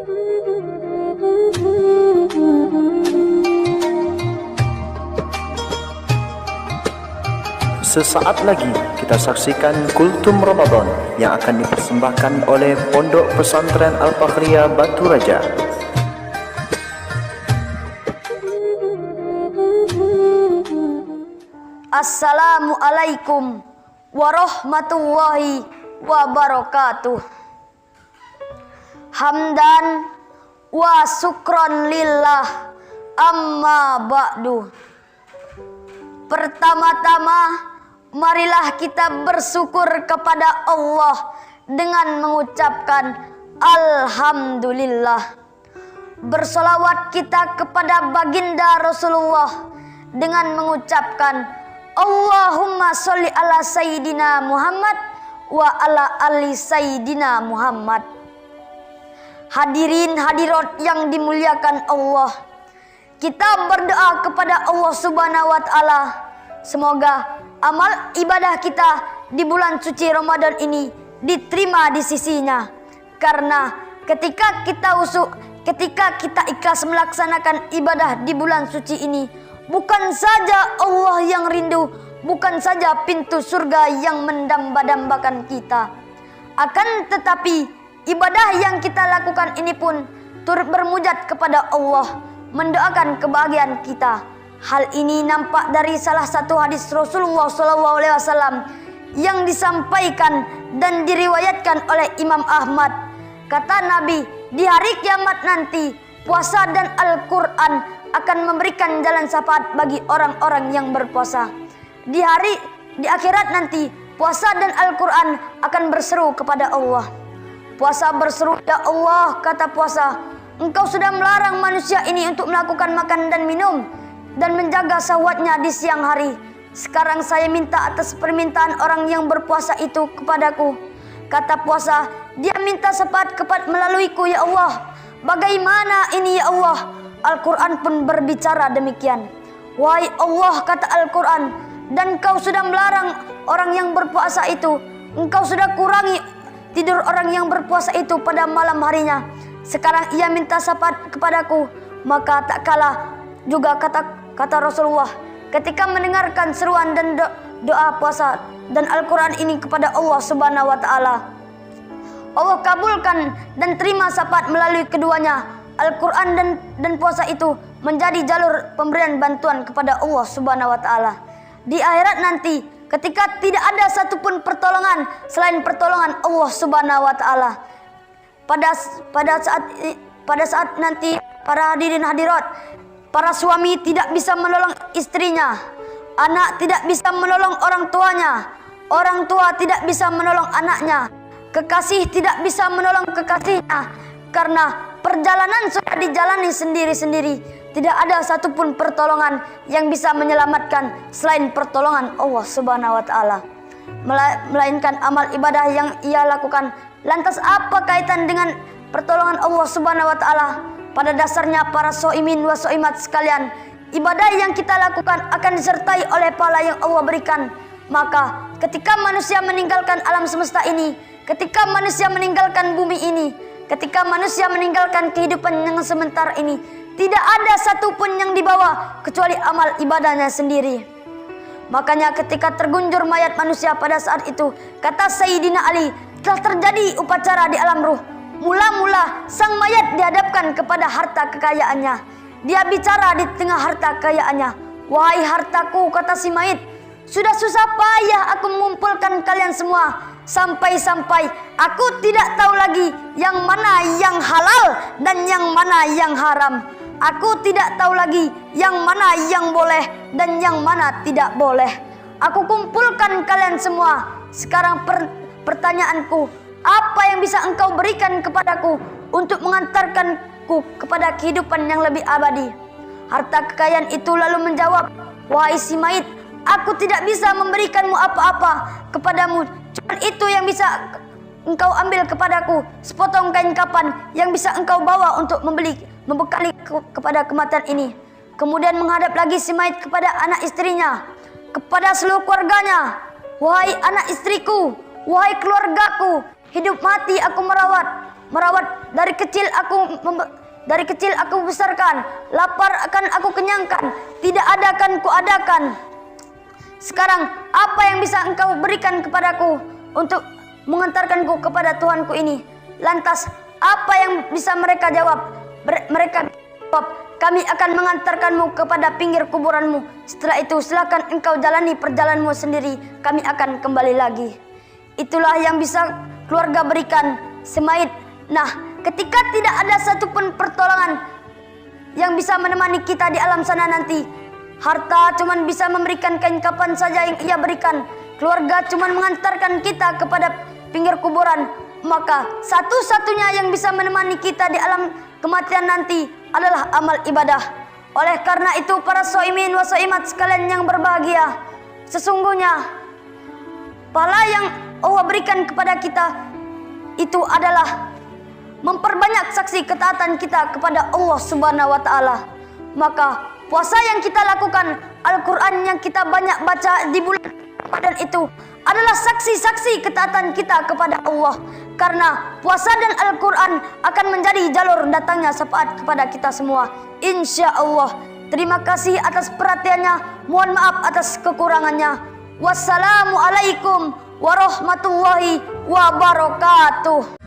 Sesaat lagi kita saksikan Kultum Ramadan yang akan dipersembahkan oleh Pondok Pesantren Al-Fakhriyah Batu Raja. Assalamualaikum warahmatullahi wabarakatuh. Hamdan wa syukron lillah amma ba'du. Pertama-tama marilah kita bersyukur kepada Allah dengan mengucapkan Alhamdulillah. Bersolawat kita kepada baginda Rasulullah dengan mengucapkan Allahumma sholli ala Sayyidina Muhammad wa ala ali Sayyidina Muhammad. Hadirin hadirat yang dimuliakan Allah, kita berdoa kepada Allah Subhanahu wa Ta'ala, semoga amal ibadah kita di bulan suci Ramadan ini diterima di sisinya. Karena ketika kita ikhlas melaksanakan ibadah di bulan suci ini, bukan saja Allah yang rindu, bukan saja pintu surga yang mendamba-dambakan kita, akan tetapi ibadah yang kita lakukan ini pun turut bermujad kepada Allah, mendoakan kebahagiaan kita. Hal ini nampak dari salah satu hadis Rasulullah SAW yang disampaikan dan diriwayatkan oleh Imam Ahmad. Kata Nabi, di hari kiamat nanti puasa dan Al-Quran akan memberikan jalan syafaat bagi orang-orang yang berpuasa. Di akhirat nanti puasa dan Al-Quran akan berseru kepada Allah. Puasa berseru, ya Allah, kata puasa, Engkau sudah melarang manusia ini untuk melakukan makan dan minum dan menjaga syahwatnya di siang hari. Sekarang saya minta atas permintaan orang yang berpuasa itu kepadaku. Kata puasa, dia minta syafaat melaluiku, ya Allah. Bagaimana ini, ya Allah? Al-Quran pun berbicara demikian. Wahai Allah, kata Al-Quran, dan kau sudah melarang orang yang berpuasa itu. Engkau sudah kurangi tidur orang yang berpuasa itu pada malam harinya. Sekarang ia minta syafaat kepadaku. Maka tak kalah juga kata Rasulullah, ketika mendengarkan seruan dan doa puasa dan Al-Quran ini kepada Allah Subhanahu wa Ta'ala, Allah kabulkan dan terima syafaat melalui keduanya. Al-Quran dan puasa itu menjadi jalur pemberian bantuan kepada Allah Subhanahu wa Ta'ala. Di akhirat nanti, ketika tidak ada satupun pertolongan selain pertolongan Allah Subhanahu wa Ta'ala. Pada saat nanti, para hadirin hadirat, para suami tidak bisa menolong istrinya, anak tidak bisa menolong orang tuanya, orang tua tidak bisa menolong anaknya, kekasih tidak bisa menolong kekasihnya, karena perjalanan sudah dijalani sendiri-sendiri. Tidak ada satupun pertolongan yang bisa menyelamatkan selain pertolongan Allah Subhanahu wa Ta'ala, melainkan amal ibadah yang ia lakukan. Lantas apa kaitan dengan pertolongan Allah Subhanahu wa Ta'ala? Pada dasarnya para so'imin wa so'imat sekalian, ibadah yang kita lakukan akan disertai oleh pahala yang Allah berikan. Maka ketika manusia meninggalkan alam semesta ini, ketika manusia meninggalkan bumi ini, ketika manusia meninggalkan kehidupan yang sementara ini, tidak ada satupun yang dibawa kecuali amal ibadahnya sendiri. Makanya ketika tergunjur mayat manusia pada saat itu, kata Sayyidina Ali, telah terjadi upacara di alam ruh. Mula-mula sang mayat dihadapkan kepada harta kekayaannya. Dia bicara di tengah harta kekayaannya. Wahai hartaku, kata si mayit, sudah susah payah aku mengumpulkan kalian semua, sampai-sampai aku tidak tahu lagi yang mana yang halal dan yang mana yang haram. Aku tidak tahu lagi yang mana yang boleh dan yang mana tidak boleh. Aku kumpulkan kalian semua. Sekarang pertanyaanku, apa yang bisa engkau berikan kepadaku untuk mengantarkanku kepada kehidupan yang lebih abadi? Harta kekayaan itu lalu menjawab, wahai si mayit, aku tidak bisa memberikanmu apa-apa kepadamu. Cuma itu yang bisa engkau ambil kepadaku, sepotong kain kapan yang bisa engkau bawa untuk membekali kepada kematian ini. Kemudian menghadap lagi si mayit kepada anak istrinya, kepada seluruh keluarganya. Wahai anak istriku, wahai keluargaku, hidup mati aku merawat. merawat dari kecil aku besarkan, lapar akan aku kenyangkan, tidak adakan ku adakan. Sekarang apa yang bisa engkau berikan kepadaku untuk mengantarkanku kepada Tuhanku ini? Lantas apa yang bisa mereka jawab? Mereka jawab, kami akan mengantarkanmu kepada pinggir kuburanmu. Setelah itu silakan engkau jalani perjalananmu sendiri, kami akan kembali lagi. Itulah yang bisa keluarga berikan semait. Nah, ketika tidak ada satupun pertolongan yang bisa menemani kita di alam sana nanti, harta cuman bisa memberikan kain kapan saja yang ia berikan, keluarga cuman mengantarkan kita kepada pinggir kuburan, maka satu-satunya yang bisa menemani kita di alam kematian nanti adalah amal ibadah. Oleh karena itu para shaimin wa shaimat sekalian yang berbahagia, sesungguhnya pahala yang Allah berikan kepada kita itu adalah memperbanyak saksi ketaatan kita kepada Allah Subhanahu wa taala. Maka puasa yang kita lakukan, Al-Qur'an yang kita banyak baca di bulan Ramadan itu adalah saksi-saksi ketaatan kita kepada Allah. Karena puasa dan Al-Qur'an akan menjadi jalur datangnya syafaat kepada kita semua, insya Allah. Terima kasih atas perhatiannya, mohon maaf atas kekurangannya. Wassalamualaikum warahmatullahi wabarakatuh.